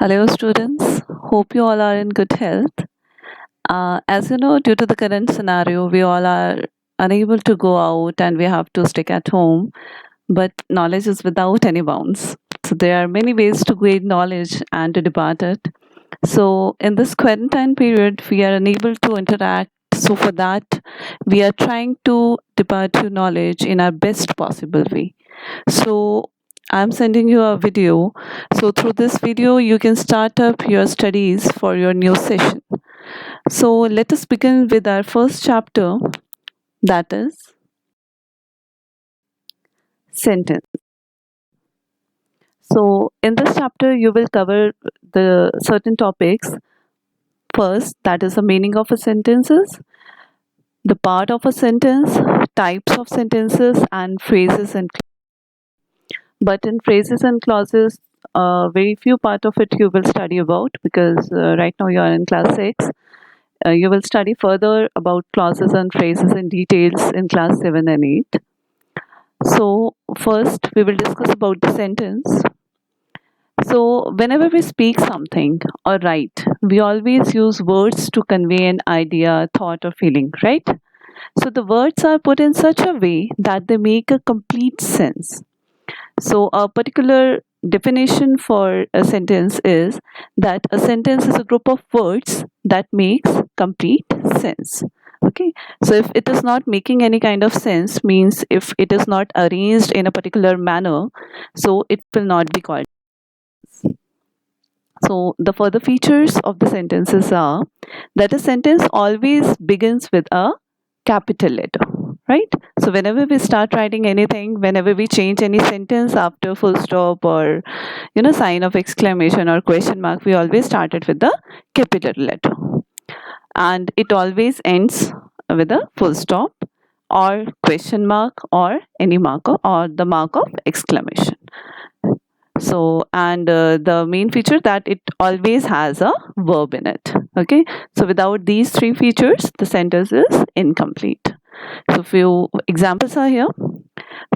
Hello, students. Hope you all are in good health. As you know, due to the current scenario, we all are unable to go out and we have to stick at home. But knowledge is without any bounds. So there are many ways to gain knowledge and to depart it. So in this quarantine period, we are unable to interact. So for that, we are trying to depart your knowledge in our best possible way. So I'm sending you a video. So through this video, you can start up your studies for your new session. So let us begin with our first chapter, that is sentence. So in this chapter, you will cover the certain topics. First, that is the meaning of a sentences, the part of a sentence, types of sentences, and phrases and but in phrases and clauses, very few part of it you will study about because right now you are in class 6. You will study further about clauses and phrases in details in class 7 and 8. So first we will discuss about the sentence. So whenever we speak something or write, we always use words to convey an idea, thought or feeling, right? So the words are put in such a way that they make a complete sense. So, a particular definition for a sentence is that a sentence is a group of words that makes complete sense. Okay, so if it is not making any kind of sense, means if it is not arranged in a particular manner, so it will not be called. So, the further features of the sentences are that a sentence always begins with a capital letter, right? So whenever we start writing anything, whenever we change any sentence after full stop or sign of exclamation or question mark, we always start it with the capital letter, and it always ends with a full stop or question mark or any marker or the mark of exclamation. So and the main feature that it always has a verb in it. Okay, so without these three features the sentence is incomplete. So few examples are here.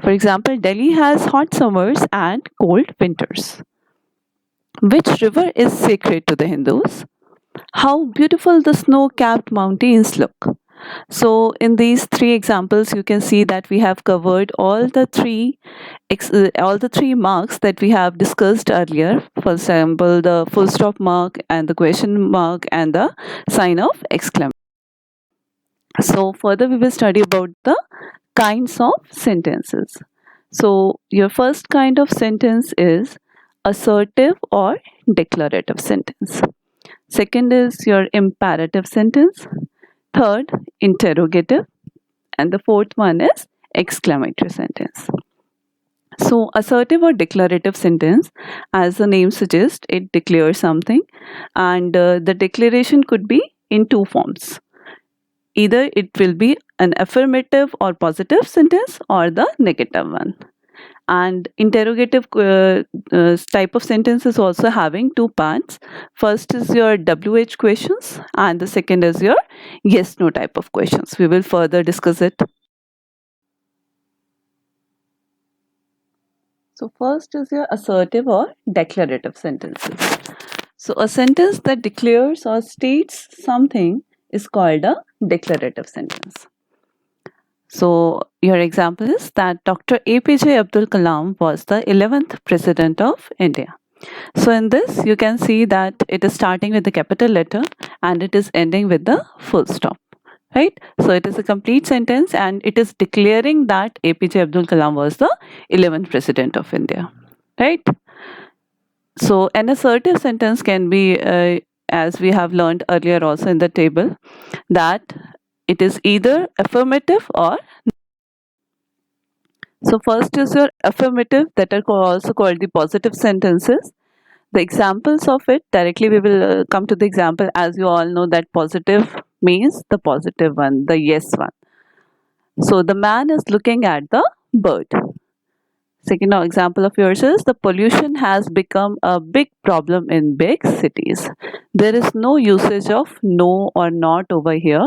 For example, Delhi has hot summers and cold winters. Which river is sacred to the Hindus? How beautiful the snow-capped mountains look. So in these three examples, you can see that we have covered all the three marks that we have discussed earlier. For example, the full stop mark and the question mark and the sign of exclamation. So further, we will study about the kinds of sentences. So your first kind of sentence is assertive or declarative sentence. Second is your imperative sentence. Third, interrogative. And the fourth one is exclamatory sentence. So assertive or declarative sentence, as the name suggests, it declares something, and the declaration could be in two forms. Either it will be an affirmative or positive sentence or the negative one. And interrogative type of sentence is also having two parts. First is your WH questions and the second is your yes no type of questions. We will further discuss it. So first is your assertive or declarative sentences. So a sentence that declares or states something is called a declarative sentence. So your example is that Dr. APJ Abdul Kalam was the 11th president of India. So in this you can see that it is starting with the capital letter and it is ending with the full stop. Right? So it is a complete sentence and it is declaring that APJ Abdul Kalam was the 11th president of India. Right? So an assertive sentence can be, as we have learned earlier also in the table, that it is either affirmative or. So first is your affirmative, that are also called the positive sentences. The examples of it, directly we will come to the example. As you all know that positive means the positive one, the yes one. So the man is looking at the bird. Second example of yours is the pollution has become a big problem in big cities. There is no usage of no or not over here.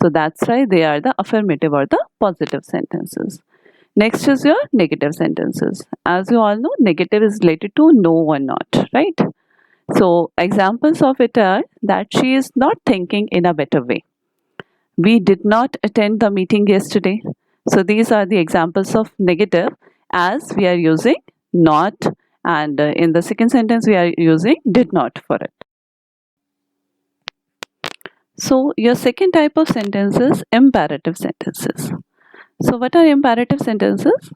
So that's why they are the affirmative or the positive sentences. Next is your negative sentences. As you all know, negative is related to no or not, right? So examples of it are that she is not thinking in a better way. We did not attend the meeting yesterday. So these are the examples of negative, as we are using not, and in the second sentence we are using did not for it. So your second type of sentence is imperative sentences. So what are imperative sentences?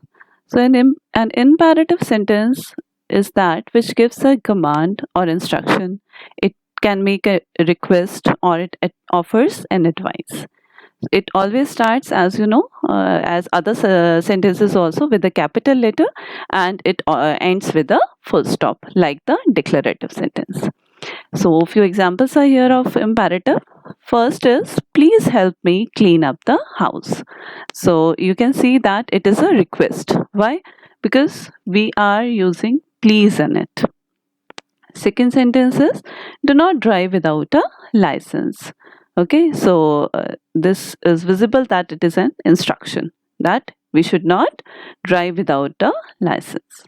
So an imperative sentence is that which gives a command or instruction. It can make a request, or it offers an advice. It always starts, as you know, as other sentences also, with a capital letter, and it ends with a full stop, like the declarative sentence. So a few examples are here of imperative. First is, please help me clean up the house. So you can see that it is a request. Why? Because we are using please in it. Second sentence is, do not drive without a license. Okay, so this is visible that it is an instruction that we should not drive without a license.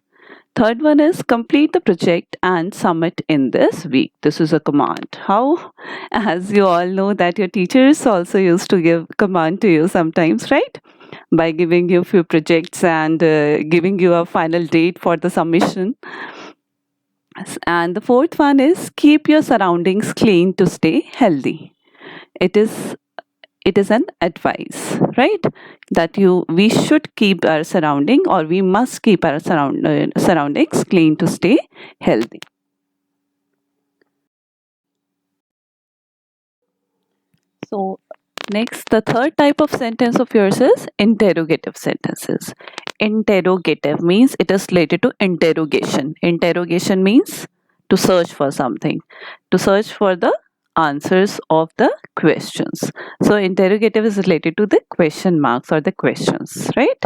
Third one is, complete the project and submit in this week. This is a command. How? As you all know that your teachers also used to give command to you sometimes, right? By giving you few projects and giving you a final date for the submission. And the fourth one is, keep your surroundings clean to stay healthy. It is an advice, right? That we should keep our surrounding, or we must keep our surroundings clean to stay healthy. So next, the third type of sentence of yours is interrogative sentences. Interrogative means it is related to interrogation. Interrogation means to search for something, to search for the answers of the questions. So interrogative is related to the question marks or the questions, right?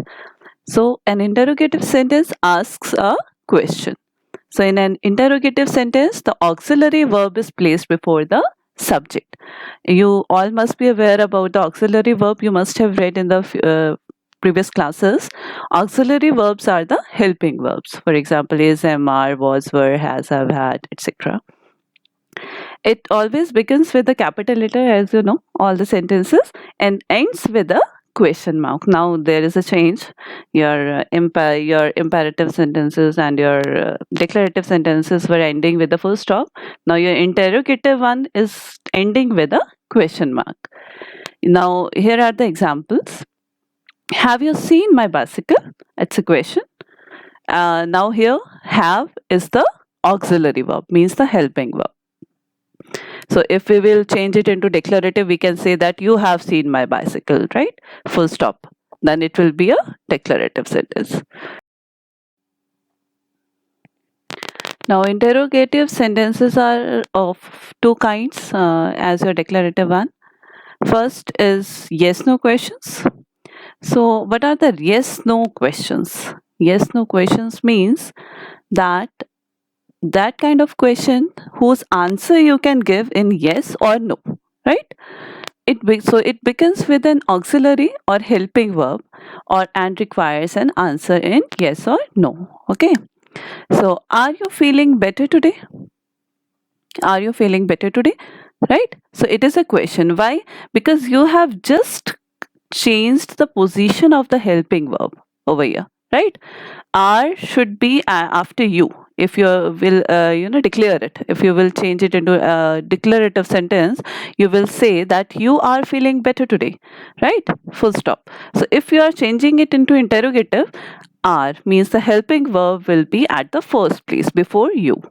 So an interrogative sentence asks a question. So in an interrogative sentence, the auxiliary verb is placed before the subject. You all must be aware about the auxiliary verb. You must have read in the previous classes. Auxiliary verbs are the helping verbs. For example, is, am, are, was, were, has, have, had, etc. It always begins with a capital letter, as you know, all the sentences, and ends with a question mark. Now there is a change. Your imperative sentences and your declarative sentences were ending with a full stop. Now your interrogative one is ending with a question mark. Now here are the examples. Have you seen my bicycle? It's a question. Now here, have is the auxiliary verb, means the helping verb. So if we will change it into declarative, we can say that you have seen my bicycle, right? Full stop. Then it will be a declarative sentence. Now interrogative sentences are of two kinds as your declarative one. First is yes no questions. So what are the yes no questions? Yes no questions means that kind of question whose answer you can give in yes or no, right? So it begins with an auxiliary or helping verb, or and requires an answer in yes or no. Okay. So are you feeling better today? Are you feeling better today? Right? So it is a question. Why? Because you have just changed the position of the helping verb over here, right? Are should be after you. If you will declare it, if you will change it into a declarative sentence, you will say that you are feeling better today, right? Full stop. So if you are changing it into interrogative, are means the helping verb will be at the first place before you.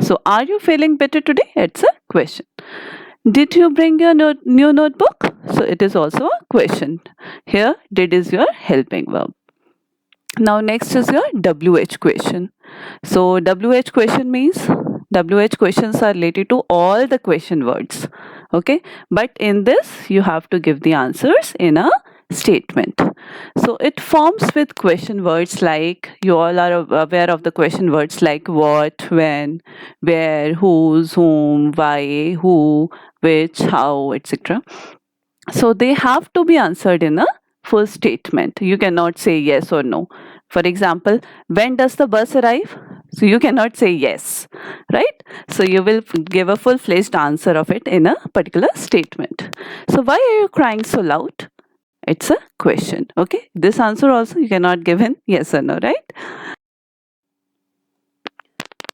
So are you feeling better today? It's a question. Did you bring your new notebook? So it is also a question. Here, did is your helping verb. Now next is your WH question. So WH question means WH questions are related to all the question words. Okay, but in this you have to give the answers in a statement. So it forms with question words like, you all are aware of the question words like what, when, where, whose, whom, why, who, which, how, etc. So they have to be answered in a full statement. You cannot say yes or no. For example, when does the bus arrive? So you cannot say yes, right? So you will give a full-fledged answer of it in a particular statement. So why are you crying so loud? It's a question. Okay. This answer also you cannot give in yes or no, right?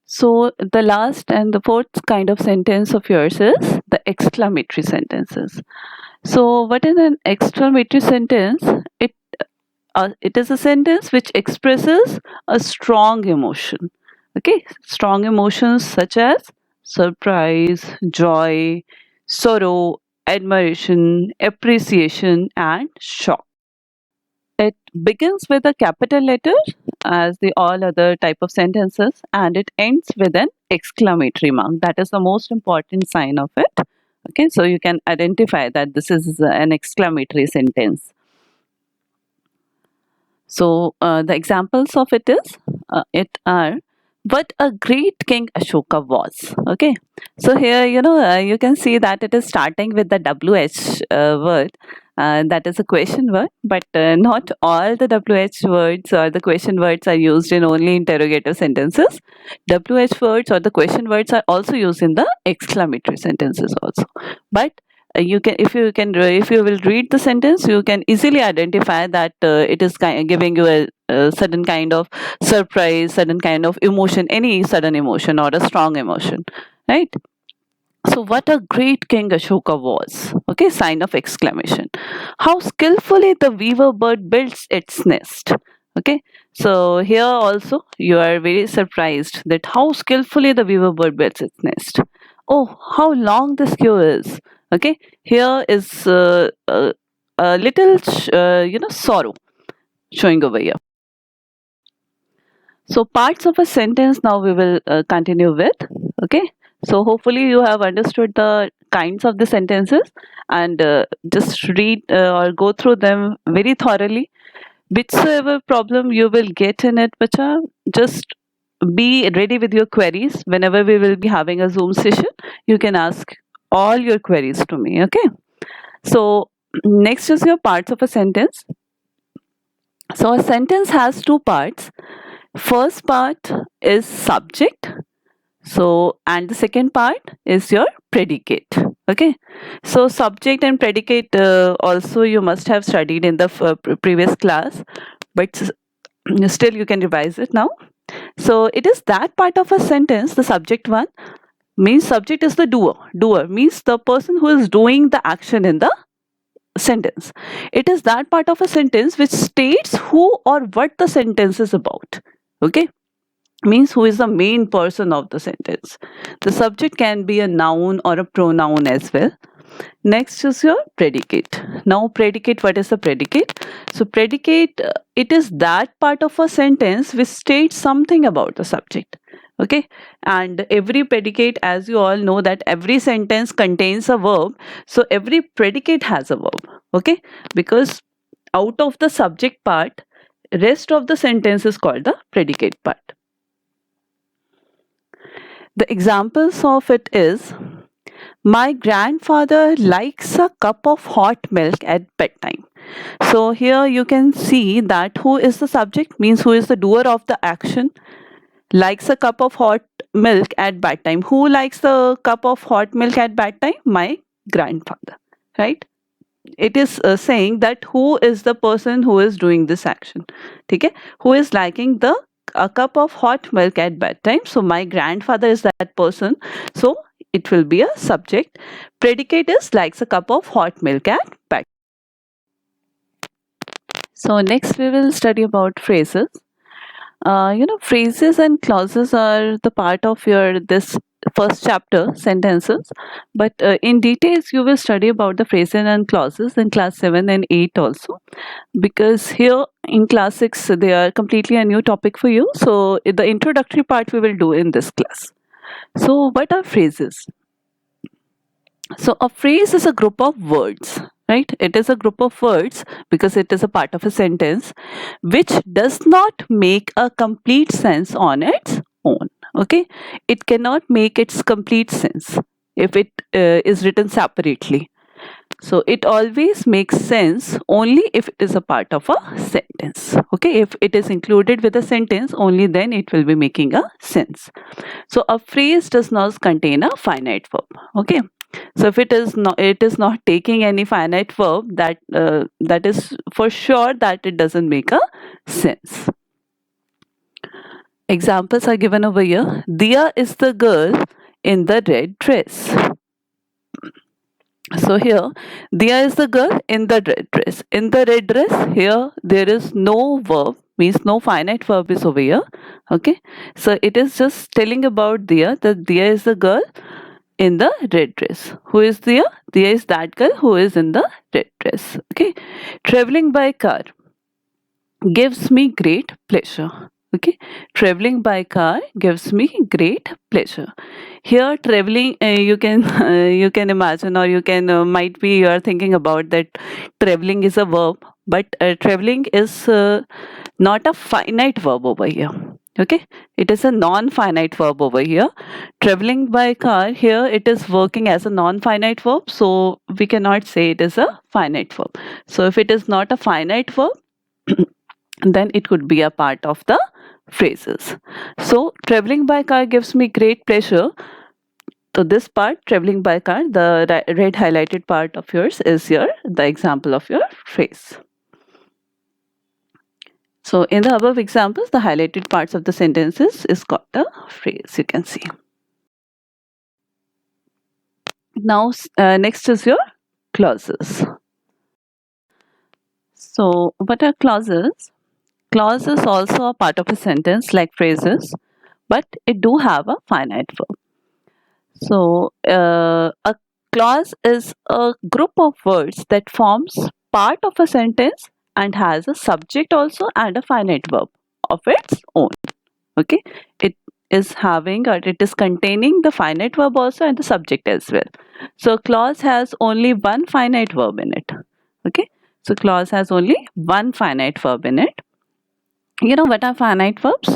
So the last and the fourth kind of sentence of yours is the exclamatory sentences. So what is an exclamatory sentence? It is a sentence which expresses a strong emotion. Okay, strong emotions such as surprise, joy, sorrow, admiration, appreciation, and shock. It begins with a capital letter as the all other type of sentences, and it ends with an exclamatory mark. That is the most important sign of it. Okay, so you can identify that this is an exclamatory sentence. So the examples of it are what a great king Ashoka was. Okay, so here you can see that it is starting with the WH word. That is a question word, but not all the WH words or the question words are used in only interrogative sentences. WH words or the question words are also used in the exclamatory sentences also. But you can if you will read the sentence, you can easily identify that it is giving you a certain kind of surprise, certain kind of emotion, any sudden emotion or a strong emotion, right? So what a great king Ashoka was. Okay, sign of exclamation. How skillfully the weaver bird builds its nest. Okay, so here also you are very surprised that how skillfully the weaver bird builds its nest. Oh, how long this queue is. Okay, here is a little sorrow showing over here. So parts of a sentence now we will continue with. Okay. So hopefully you have understood the kinds of the sentences, and just read or go through them very thoroughly. Whichsoever problem you will get in it, Bacha, just be ready with your queries. Whenever we will be having a Zoom session, you can ask all your queries to me. Okay. So next is your parts of a sentence. So a sentence has two parts. First part is subject. So, and the second part is your predicate. Okay. So, subject and predicate also you must have studied in the previous class, but still you can revise it now. So, it is that part of a sentence, the subject one, means subject is the doer. Doer means the person who is doing the action in the sentence. It is that part of a sentence which states who or what the sentence is about. Okay, means who is the main person of the sentence. The subject can be a noun or a pronoun as well. Next is your predicate. Now predicate, what is the predicate? So predicate, it is that part of a sentence which states something about the subject. Okay, and every predicate, as you all know, that every sentence contains a verb, so every predicate has a verb. Okay, because out of the subject part, rest of the sentence is called the predicate part. The examples of it is, my grandfather likes a cup of hot milk at bedtime. So here you can see that who is the subject, means who is the doer of the action. Likes a cup of hot milk at bedtime. Who likes the cup of hot milk at bedtime? My grandfather, right? It is saying that who is the person who is doing this action. Okay? Who is liking the a cup of hot milk at bedtime? So my grandfather is that person. So it will be a subject. Predicate is likes a cup of hot milk at bedtime. So next we will study about phrases. Phrases and clauses are the part of your this first chapter, sentences, but in details you will study about the phrases and clauses in class 7 and 8 also, because here in class 6 they are completely a new topic for you. So the introductory part we will do in this class. So what are phrases? So a phrase is a group of words, right? It is a group of words because it is a part of a sentence which does not make a complete sense on its own. Okay, it cannot make its complete sense if it is written separately. So it always makes sense only if it is a part of a sentence. Okay, if it is included with a sentence, only then it will be making a sense. So a phrase does not contain a finite verb. Okay, so if it is not taking any finite verb, that is for sure that it doesn't make a sense. Examples are given over here. Dia is the girl in the red dress. So here, Dia is the girl in the red dress. In the red dress, here there is no verb, means no finite verb is over here. Okay, so it is just telling about Dia, that Dia is the girl in the red dress. Who is Dia? Dia is that girl who is in the red dress. Okay, traveling by car gives me great pleasure. Okay, traveling by car gives me great pleasure. Here traveling, you can imagine, or you can might be you are thinking about that traveling is a verb, but traveling is not a finite verb over here. Okay, it is a non-finite verb over here. Traveling by car, here it is working as a non-finite verb, so we cannot say it is a finite verb. So if it is not a finite verb, then it could be a part of the phrases. So traveling by car gives me great pleasure. So this part, traveling by car, the red highlighted part of yours is the example of your phrase. So in the above examples, the highlighted parts of the sentences is called the phrase, you can see. Now next is your clauses. So what are clauses? Clause is also a part of a sentence like phrases, but it do have a finite verb. So a clause is a group of words that forms part of a sentence and has a subject also and a finite verb of its own. Okay, it is having, or it is containing the finite verb also and the subject as well. So clause has only one finite verb in it. Okay, so clause has only one finite verb in it. You know what are finite verbs?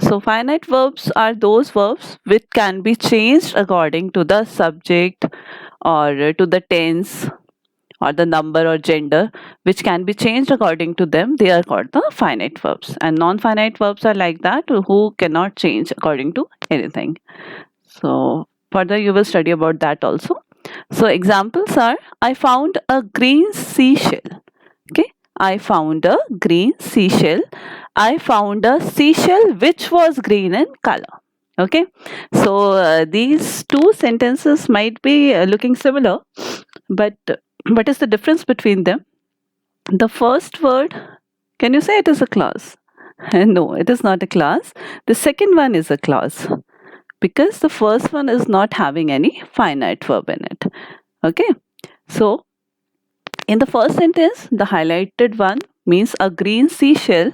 So finite verbs are those verbs which can be changed according to the subject or to the tense or the number or gender, which can be changed according to them. They are called the finite verbs. And non-finite verbs are like that, who cannot change according to anything. So further you will study about that also. So examples are, I found a green seashell. Okay, I found a green seashell. I found a seashell which was green in color. Okay, so these two sentences might be looking similar, but what is the difference between them? The first word, can you say it is a clause? No, it is not a clause. The second one is a clause because the first one is not having any finite verb in it. Okay, so in the first sentence, the highlighted one means a green seashell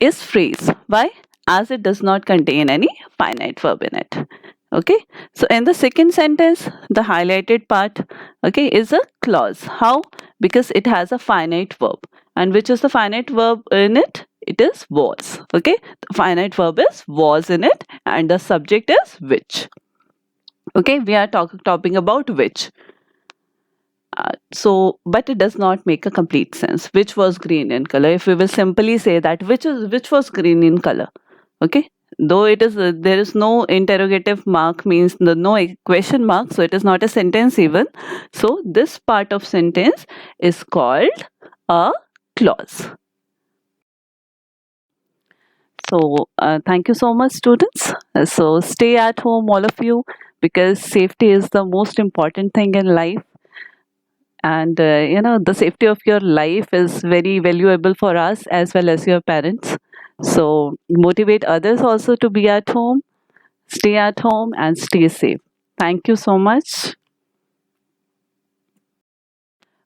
is phrase. Why? As it does not contain any finite verb in it. Okay, so in the second sentence, the highlighted part, okay, is a clause. How? Because it has a finite verb. And which is the finite verb in it? It is was. Okay, the finite verb is was in it, and the subject is which. Okay, we are talking about which. So but it does not make a complete sense. Which was green in color? If we will simply say that which was green in color, okay, though it is there is no interrogative mark, means no question mark, so it is not a sentence even. So this part of sentence is called a clause. So thank you so much, students. So stay at home, all of you, because safety is the most important thing in life. And the safety of your life is very valuable for us as well as your parents. So motivate others also to be at home, stay at home, and stay safe. Thank you so much.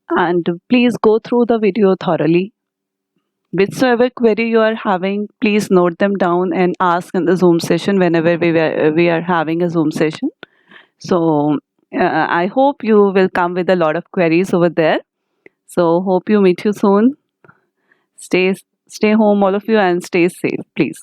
And please go through the video thoroughly. Whichever query you are having, please note them down and ask in the Zoom session whenever we are having a Zoom session. So I hope you will come with a lot of queries over there. So hope you meet you soon. Stay home, all of you, and stay safe, please.